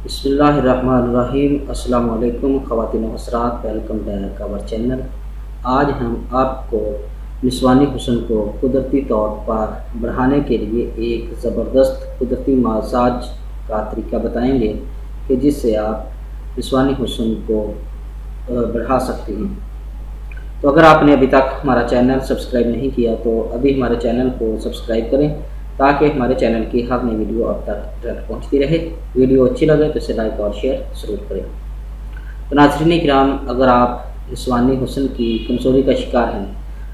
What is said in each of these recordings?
بسم اللہ الرحمن الرحیم۔ السلام علیکم خواتین و حضرات، ویلکم بیک آور چینل۔ آج ہم آپ کو نسوانی حسن کو قدرتی طور پر بڑھانے کے لیے ایک زبردست قدرتی مساج کا طریقہ بتائیں گے کہ جس سے آپ نسوانی حسن کو بڑھا سکتے ہیں۔ تو اگر آپ نے ابھی تک ہمارا چینل سبسکرائب نہیں کیا تو ابھی ہمارے چینل کو سبسکرائب کریں تاکہ ہمارے چینل کی ہر نئی ویڈیو آپ تک ڈائریکٹ پہنچتی رہے۔ ویڈیو اچھی لگے تو اسے لائک اور شیئر ضرور کریں۔ تو ناظرین کرام، اگر آپ نسوانی حسن کی کمزوری کا شکار ہیں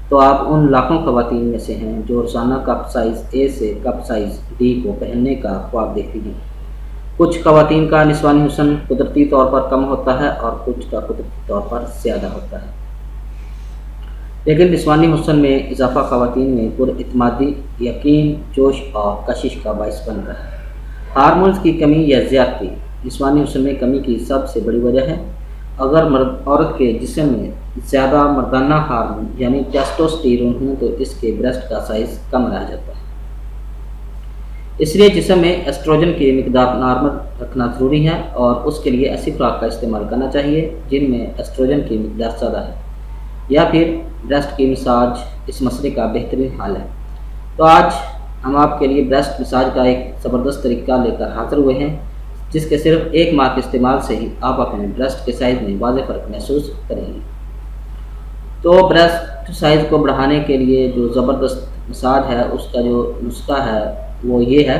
تو آپ ان لاکھوں خواتین میں سے ہیں جو روزانہ کپ سائز اے سے کپ سائز ڈی کو پہننے کا خواب دیکھتی ہیں۔ کچھ خواتین کا نسوانی حسن قدرتی طور پر کم ہوتا ہے اور کچھ کا قدرتی طور پر زیادہ ہوتا ہے، لیکن نسوانی حسن میں اضافہ خواتین میں پر اعتمادی، یقین، جوش اور کشش کا باعث بنتا ہے۔ ہارمونز کی کمی یا زیادتی نسوانی حسن میں کمی کی سب سے بڑی وجہ ہے۔ اگر عورت کے جسم میں زیادہ مردانہ ہارمون یعنی ٹیسٹوسٹیرون ہوں تو اس کے بریسٹ کا سائز کم رہ جاتا ہے۔ اس لیے جسم میں ایسٹروجن کی مقدار نارمل رکھنا ضروری ہے اور اس کے لیے ایسی خوراک کا استعمال کرنا چاہیے جن میں ایسٹروجن کی مقدار زیادہ ہے، یا پھر بریسٹ کی مساج اس مسئلے کا بہترین حل ہے۔ تو آج ہم آپ کے لیے بریسٹ مساج کا ایک زبردست طریقہ لے کر حاضر ہوئے ہیں جس کے صرف ایک ماہ کے استعمال سے ہی آپ اپنے بریسٹ کے سائز میں واضح فرق محسوس کریں گے۔ تو بریسٹ سائز کو بڑھانے کے لیے جو زبردست مساج ہے اس کا جو نسخہ ہے وہ یہ ہے: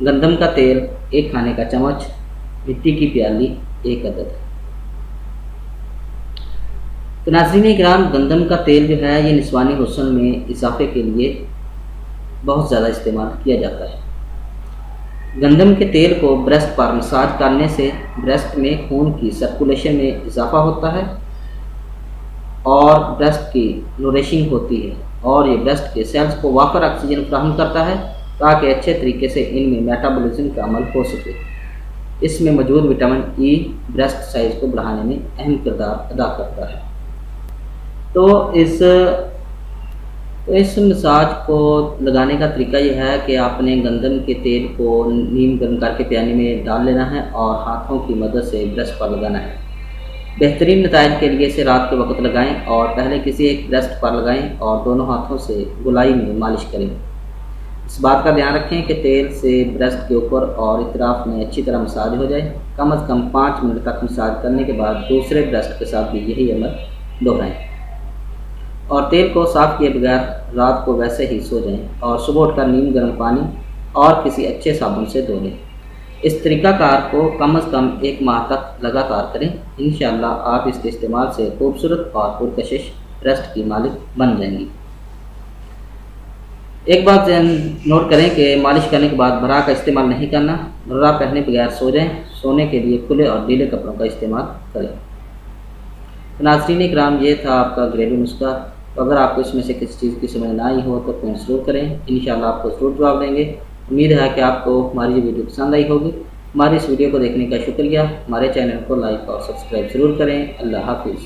گندم کا تیل 1 کھانے کا چمچ، مٹی کی پیالی 1 عدد۔ تو ناظرین کرام، گندم کا تیل جو ہے یہ نسوانی حسن میں اضافے کے لیے بہت زیادہ استعمال کیا جاتا ہے۔ گندم کے تیل کو بریسٹ پر مساج کرنے سے بریسٹ میں خون کی سرکولیشن میں اضافہ ہوتا ہے اور بریسٹ کی نورشنگ ہوتی ہے، اور یہ بریسٹ کے سیلز کو وافر آکسیجن فراہم کرتا ہے تاکہ اچھے طریقے سے ان میں میٹابولزم کا عمل ہو سکے۔ اس میں موجود وٹامن ای بریسٹ سائز کو بڑھانے میں اہم کردار ادا کرتا ہے۔ تو اس مساج کو لگانے کا طریقہ یہ ہے کہ آپ نے گندم کے تیل کو نیم گرم کر کے پیانے میں ڈال لینا ہے اور ہاتھوں کی مدد سے بریسٹ پر لگانا ہے۔ بہترین نتائج کے لیے اسے رات کے وقت لگائیں اور پہلے کسی ایک بریسٹ پر لگائیں اور دونوں ہاتھوں سے گولائی میں مالش کریں۔ اس بات کا دھیان رکھیں کہ تیل سے بریسٹ کے اوپر اور اطراف میں اچھی طرح مساج ہو جائے۔ کم از کم 5 منٹ تک مساج کرنے کے بعد دوسرے بریسٹ کے ساتھ بھی یہی عمل دہرائیں اور تیل کو صاف کیے بغیر رات کو ویسے ہی سو جائیں اور صبح اٹھ کر نیم گرم پانی اور کسی اچھے صابن سے دھو لیں۔ اس طریقہ کار کو کم از کم 1 ماہ تک لگاتار کریں۔ انشاءاللہ آپ اس کے استعمال سے خوبصورت اور پرکشش بریسٹ کی مالک بن جائیں گی۔ ایک بات نوٹ کریں کہ مالش کرنے کے بعد برا کا استعمال نہیں کرنا۔ برا پہنے بغیر سو جائیں۔ سونے کے لیے کھلے اور ڈھیلے کپڑوں کا استعمال کریں۔ ناظرین کرام، یہ تھا آپ کا گھریلو نسخہ۔ تو اگر آپ کو اس میں سے کسی چیز کی سمجھ نہ آئی ہو تو کمنٹ ضرور کریں، انشاءاللہ آپ کو ضرور جواب دیں گے۔ امید ہے کہ آپ کو ہماری یہ ویڈیو پسند آئی ہوگی۔ ہماری اس ویڈیو کو دیکھنے کا شکریہ۔ ہمارے چینل کو لائک اور سبسکرائب ضرور کریں۔ اللہ حافظ۔